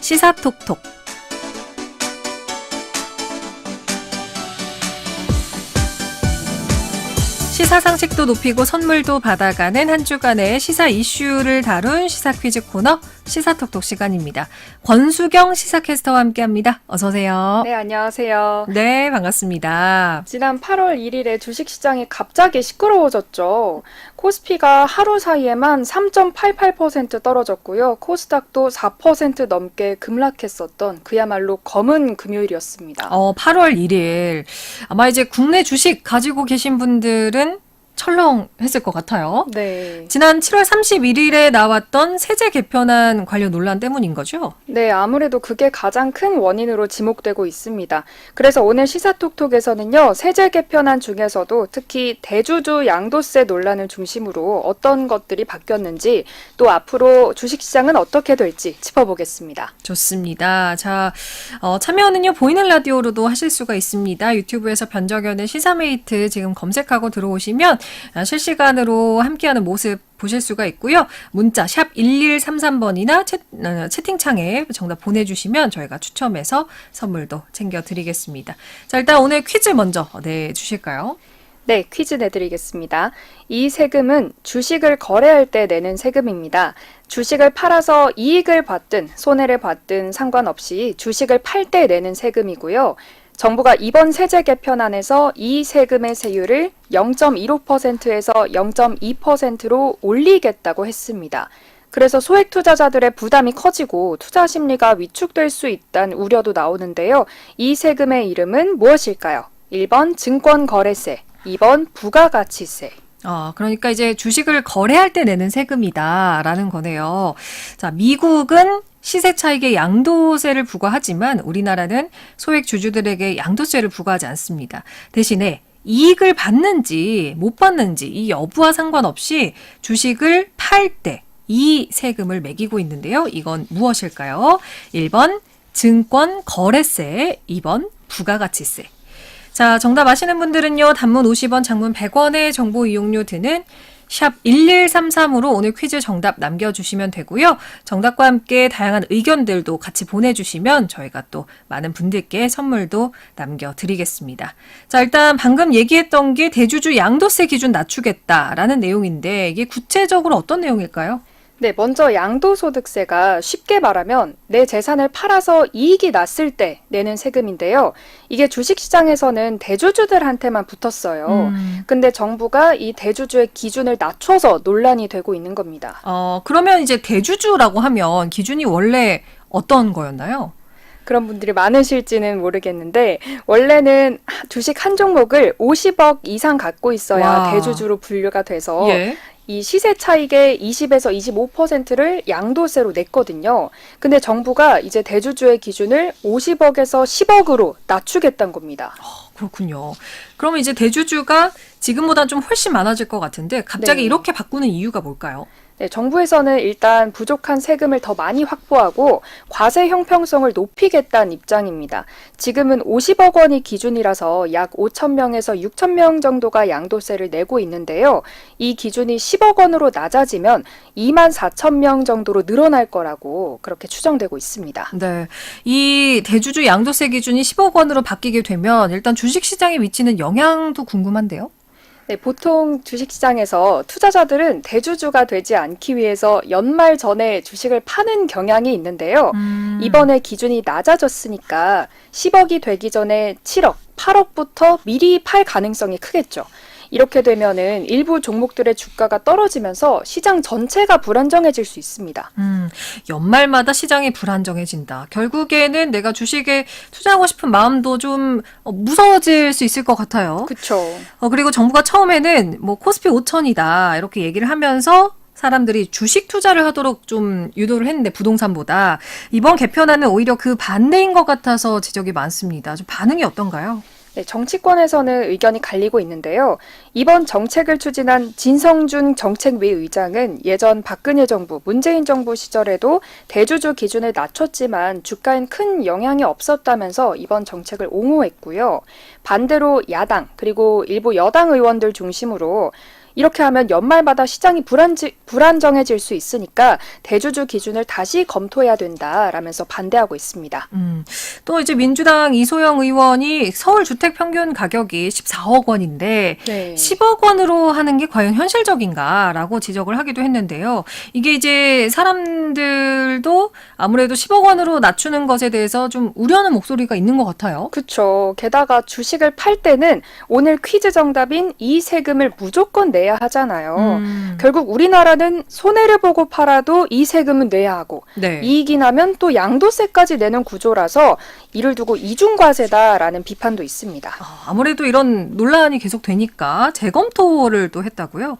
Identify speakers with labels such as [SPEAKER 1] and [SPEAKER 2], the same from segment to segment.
[SPEAKER 1] 시사톡톡. 시사 상식도 높이고 선물도 받아가는 한 주간의 시사 이슈를 다룬 시사 퀴즈 코너 시사톡톡 시간입니다. 권수경 시사캐스터와 함께합니다. 어서 오세요.
[SPEAKER 2] 네, 안녕하세요.
[SPEAKER 1] 네, 반갑습니다.
[SPEAKER 2] 지난 8월 1일에 주식시장이 갑자기 시끄러워졌죠. 코스피가 하루 사이에만 3.88% 떨어졌고요. 코스닥도 4% 넘게 급락했었던 그야말로 검은 금요일이었습니다.
[SPEAKER 1] 8월 1일. 아마 이제 국내 주식 가지고 계신 분들은 철렁했을 것 같아요.
[SPEAKER 2] 네.
[SPEAKER 1] 지난 7월 31일에 나왔던 세제 개편안 관련 논란 때문인 거죠?
[SPEAKER 2] 네, 아무래도 그게 가장 큰 원인으로 지목되고 있습니다. 그래서 오늘 시사톡톡에서는요, 세제 개편안 중에서도 특히 대주주 양도세 논란을 중심으로 어떤 것들이 바뀌었는지 또 앞으로 주식시장은 어떻게 될지 짚어보겠습니다.
[SPEAKER 1] 좋습니다. 자, 참여는요, 보이는 라디오로도 하실 수가 있습니다. 유튜브에서 변정현의 시사메이트 지금 검색하고 들어오시면 실시간으로 함께하는 모습 보실 수가 있고요. 문자 샵 1133번이나 채팅창에 정답 보내주시면 저희가 추첨해서 선물도 챙겨드리겠습니다. 자, 일단 오늘 퀴즈 먼저 내주실까요?
[SPEAKER 2] 네, 퀴즈 내드리겠습니다. 이 세금은 주식을 거래할 때 내는 세금입니다. 주식을 팔아서 이익을 받든 손해를 받든 상관없이 주식을 팔 때 내는 세금이고요. 정부가 이번 세제 개편안에서 이 세금의 세율을 0.15%에서 0.2%로 올리겠다고 했습니다. 그래서 소액 투자자들의 부담이 커지고 투자 심리가 위축될 수 있다는 우려도 나오는데요. 이 세금의 이름은 무엇일까요? 1번 증권거래세, 2번 부가가치세.
[SPEAKER 1] 그러니까 이제 주식을 거래할 때 내는 세금이다라는 거네요. 자, 미국은 시세 차익에 양도세를 부과하지만 우리나라는 소액 주주들에게 양도세를 부과하지 않습니다. 대신에 이익을 받는지 못 받는지 이 여부와 상관없이 주식을 팔 때 이 세금을 매기고 있는데요. 이건 무엇일까요? 1번 증권거래세, 2번 부가가치세. 자, 정답 아시는 분들은요. 단문 50원, 장문 100원의 정보 이용료 드는 샵 1133으로 오늘 퀴즈 정답 남겨주시면 되고요. 정답과 함께 다양한 의견들도 같이 보내주시면 저희가 또 많은 분들께 선물도 남겨드리겠습니다. 자, 일단 방금 얘기했던 게 대주주 양도세 기준 낮추겠다라는 내용인데 이게 구체적으로 어떤 내용일까요?
[SPEAKER 2] 네, 먼저 양도소득세가 쉽게 말하면 내 재산을 팔아서 이익이 났을 때 내는 세금인데요. 이게 주식시장에서는 대주주들한테만 붙었어요. 근데 정부가 이 대주주의 기준을 낮춰서 논란이 되고 있는 겁니다.
[SPEAKER 1] 그러면 이제 대주주라고 하면 기준이 원래 어떤 거였나요?
[SPEAKER 2] 그런 분들이 많으실지는 모르겠는데 원래는 주식 한 종목을 50억 이상 갖고 있어야
[SPEAKER 1] 와.
[SPEAKER 2] 대주주로 분류가 돼서
[SPEAKER 1] 예.
[SPEAKER 2] 이 시세 차익의 20에서 25%를 양도세로 냈거든요. 근데 정부가 이제 대주주의 기준을 50억에서 10억으로 낮추겠다는 겁니다.
[SPEAKER 1] 그렇군요. 그러면 이제 대주주가 지금보다 좀 훨씬 많아질 것 같은데 갑자기
[SPEAKER 2] 네.
[SPEAKER 1] 이렇게 바꾸는 이유가 뭘까요?
[SPEAKER 2] 네, 정부에서는 일단 부족한 세금을 더 많이 확보하고 과세 형평성을 높이겠다는 입장입니다. 지금은 50억 원이 기준이라서 약 5천 명에서 6천 명 정도가 양도세를 내고 있는데요. 이 기준이 10억 원으로 낮아지면 2만 4천 명 정도로 늘어날 거라고 그렇게 추정되고 있습니다.
[SPEAKER 1] 네. 이 대주주 양도세 기준이 10억 원으로 바뀌게 되면 일단 주식시장에 미치는 영향도 궁금한데요.
[SPEAKER 2] 네, 보통 주식시장에서 투자자들은 대주주가 되지 않기 위해서 연말 전에 주식을 파는 경향이 있는데요. 이번에 기준이 낮아졌으니까 10억이 되기 전에 7억, 8억부터 미리 팔 가능성이 크겠죠. 이렇게 되면은 일부 종목들의 주가가 떨어지면서 시장 전체가 불안정해질 수 있습니다.
[SPEAKER 1] 연말마다 시장이 불안정해진다. 결국에는 내가 주식에 투자하고 싶은 마음도 좀 무서워질 수 있을 것 같아요.
[SPEAKER 2] 그렇죠.
[SPEAKER 1] 그리고 정부가 처음에는 뭐 코스피 5천이다 이렇게 얘기를 하면서 사람들이 주식 투자를 하도록 좀 유도를 했는데 부동산보다 이번 개편안은 오히려 그 반대인 것 같아서 지적이 많습니다. 좀 반응이 어떤가요?
[SPEAKER 2] 네, 정치권에서는 의견이 갈리고 있는데요. 이번 정책을 추진한 진성준 정책위 의장은 예전 박근혜 정부, 문재인 정부 시절에도 대주주 기준을 낮췄지만 주가엔 큰 영향이 없었다면서 이번 정책을 옹호했고요. 반대로 야당 그리고 일부 여당 의원들 중심으로 이렇게 하면 연말마다 시장이 불안정해질 수 있으니까 대주주 기준을 다시 검토해야 된다라면서 반대하고 있습니다.
[SPEAKER 1] 또 이제 민주당 이소영 의원이 서울 주택 평균 가격이 14억 원인데
[SPEAKER 2] 네.
[SPEAKER 1] 10억 원으로 하는 게 과연 현실적인가라고 지적을 하기도 했는데요. 이게 이제 사람들도 아무래도 10억 원으로 낮추는 것에 대해서 좀 우려하는 목소리가 있는 것 같아요.
[SPEAKER 2] 그렇죠. 게다가 주식을 팔 때는 오늘 퀴즈 정답인 이 세금을 무조건 내야 하잖아요. 결국 우리나라는 손해를 보고 팔아도 이 세금은 내야 하고
[SPEAKER 1] 네.
[SPEAKER 2] 이익이 나면 또 양도세까지 내는 구조라서 이를 두고 이중과세다라는 비판도 있습니다.
[SPEAKER 1] 아무래도 이런 논란이 계속 되니까 재검토를 또 했다고요?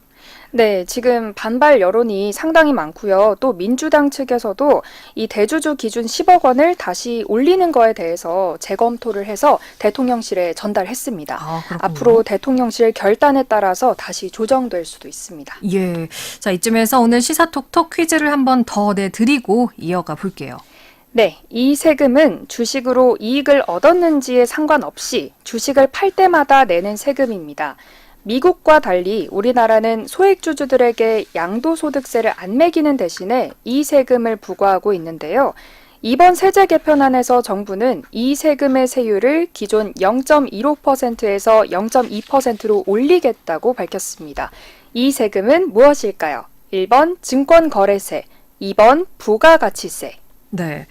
[SPEAKER 2] 네, 지금 반발 여론이 상당히 많고요. 또 민주당 측에서도 이 대주주 기준 10억 원을 다시 올리는 거에 대해서 재검토를 해서 대통령실에 전달했습니다.
[SPEAKER 1] 그렇군요.
[SPEAKER 2] 앞으로 대통령실 결단에 따라서 다시 조정될 수도 있습니다.
[SPEAKER 1] 예. 자, 이쯤에서 오늘 시사톡톡 퀴즈를 한 번 더 내드리고 이어가 볼게요.
[SPEAKER 2] 네, 이 세금은 주식으로 이익을 얻었는지에 상관없이 주식을 팔 때마다 내는 세금입니다. 미국과 달리 우리나라는 소액주주들에게 양도소득세를 안 매기는 대신에 이 세금을 부과하고 있는데요. 이번 세제 개편안에서 정부는 이 세금의 세율을 기존 0.15%에서 0.2%로 올리겠다고 밝혔습니다. 이 세금은 무엇일까요? 1번 증권거래세, 2번 부가가치세.
[SPEAKER 1] 네.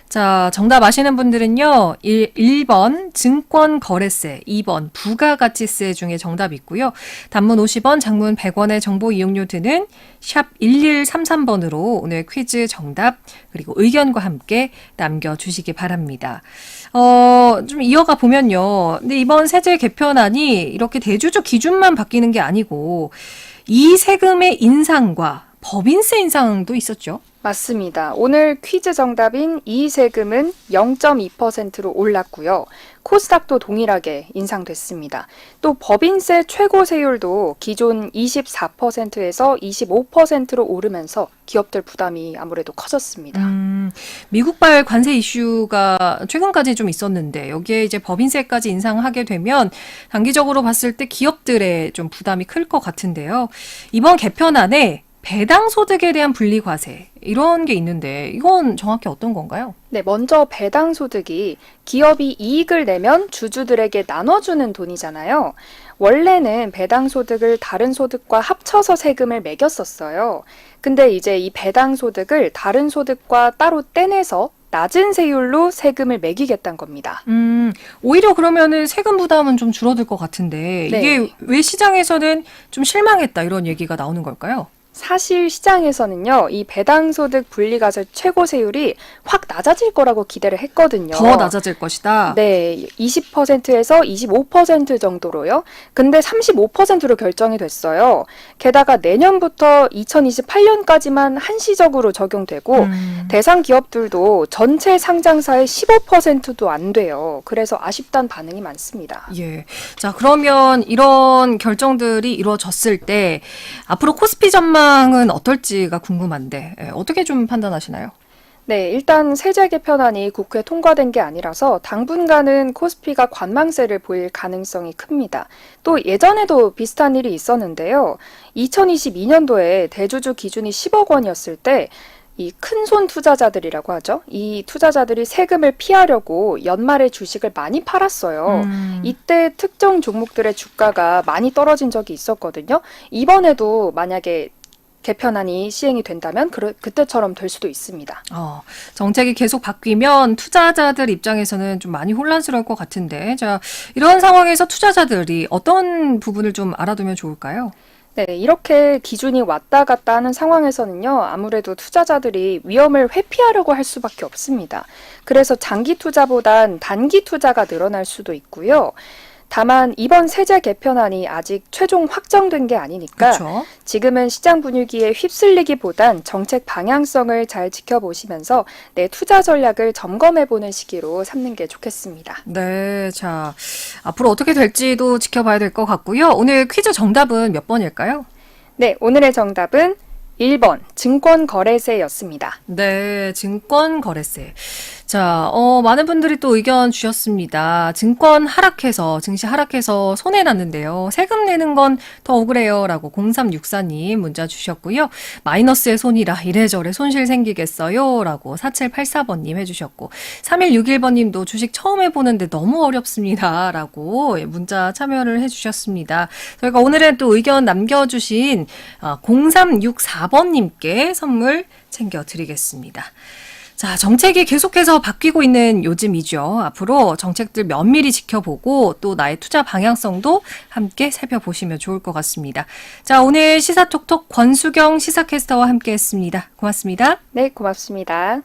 [SPEAKER 1] 자, 정답 아시는 분들은요. 1번 증권거래세, 2번 부가가치세 중에 정답이 있고요. 단문 50원, 장문 100원의 정보 이용료 드는 샵 1133번으로 오늘 퀴즈 정답 그리고 의견과 함께 남겨주시기 바랍니다. 좀 이어가 보면요. 근데 이번 세제 개편안이 이렇게 대주주 기준만 바뀌는 게 아니고 이 세금의 인상과 법인세 인상도 있었죠.
[SPEAKER 2] 맞습니다. 오늘 퀴즈 정답인 이 세금은 0.2%로 올랐고요. 코스닥도 동일하게 인상됐습니다. 또 법인세 최고 세율도 기존 24%에서 25%로 오르면서 기업들 부담이 아무래도 커졌습니다.
[SPEAKER 1] 미국발 관세 이슈가 최근까지 좀 있었는데 여기에 이제 법인세까지 인상하게 되면 단기적으로 봤을 때 기업들의 좀 부담이 클 것 같은데요. 이번 개편안에 배당 소득에 대한 분리과세 이런 게 있는데 이건 정확히 어떤 건가요?
[SPEAKER 2] 네, 먼저 배당 소득이 기업이 이익을 내면 주주들에게 나눠주는 돈이잖아요. 원래는 배당 소득을 다른 소득과 합쳐서 세금을 매겼었어요. 근데 이제 이 배당 소득을 다른 소득과 따로 떼내서 낮은 세율로 세금을 매기겠다는 겁니다.
[SPEAKER 1] 오히려 그러면은 세금 부담은 좀 줄어들 것 같은데
[SPEAKER 2] 네.
[SPEAKER 1] 이게 왜 시장에서는 좀 실망했다 이런 얘기가 나오는 걸까요?
[SPEAKER 2] 사실 시장에서는요, 이 배당소득 분리과세 최고 세율이 확 낮아질 거라고 기대를 했거든요.
[SPEAKER 1] 더 낮아질 것이다.
[SPEAKER 2] 네, 20%에서 25% 정도로요. 근데 35%로 결정이 됐어요. 게다가 내년부터 2028년까지만 한시적으로 적용되고 대상 기업들도 전체 상장사의 15%도 안 돼요. 그래서 아쉽다는 반응이 많습니다.
[SPEAKER 1] 예. 자, 그러면 이런 결정들이 이루어졌을 때 앞으로 코스피 전망은 어떨지가 궁금한데 어떻게 좀 판단하시나요?
[SPEAKER 2] 네, 일단 세제 개편안이 국회 통과된 게 아니라서 당분간은 코스피가 관망세를 보일 가능성이 큽니다. 또 예전에도 비슷한 일이 있었는데요. 2022년도에 대주주 기준이 10억 원이었을 때 이 큰손 투자자들이라고 하죠. 이 투자자들이 세금을 피하려고 연말에 주식을 많이 팔았어요. 이때 특정 종목들의 주가가 많이 떨어진 적이 있었거든요. 이번에도 만약에 개편안이 시행이 된다면 그때처럼 될 수도 있습니다.
[SPEAKER 1] 정책이 계속 바뀌면 투자자들 입장에서는 좀 많이 혼란스러울 것 같은데 자, 이런 상황에서 투자자들이 어떤 부분을 좀 알아두면 좋을까요?
[SPEAKER 2] 네, 이렇게 기준이 왔다 갔다 하는 상황에서는요, 아무래도 투자자들이 위험을 회피하려고 할 수밖에 없습니다. 그래서 장기 투자보단 단기 투자가 늘어날 수도 있고요. 다만 이번 세제 개편안이 아직 최종 확정된 게 아니니까
[SPEAKER 1] 그렇죠.
[SPEAKER 2] 지금은 시장 분위기에 휩쓸리기보단 정책 방향성을 잘 지켜보시면서 내 투자 전략을 점검해보는 시기로 삼는 게 좋겠습니다.
[SPEAKER 1] 네, 자, 앞으로 어떻게 될지도 지켜봐야 될 것 같고요. 오늘 퀴즈 정답은 몇 번일까요?
[SPEAKER 2] 네, 오늘의 정답은 1번 증권거래세였습니다.
[SPEAKER 1] 네, 증권거래세. 자, 많은 분들이 또 의견 주셨습니다. 증권 하락해서, 증시 하락해서 손해 났는데요. 세금 내는 건 더 억울해요. 라고 0364님 문자 주셨고요. 마이너스의 손이라 이래저래 손실 생기겠어요. 라고 4784번님 해주셨고, 3161번님도 주식 처음 해보는데 너무 어렵습니다. 라고 문자 참여를 해주셨습니다. 저희가 오늘은 또 의견 남겨주신 0364번님께 선물 챙겨드리겠습니다. 자, 정책이 계속해서 바뀌고 있는 요즘이죠. 앞으로 정책들 면밀히 지켜보고 또 나의 투자 방향성도 함께 살펴보시면 좋을 것 같습니다. 자, 오늘 시사톡톡 권수경 시사캐스터와 함께 했습니다. 고맙습니다.
[SPEAKER 2] 네, 고맙습니다.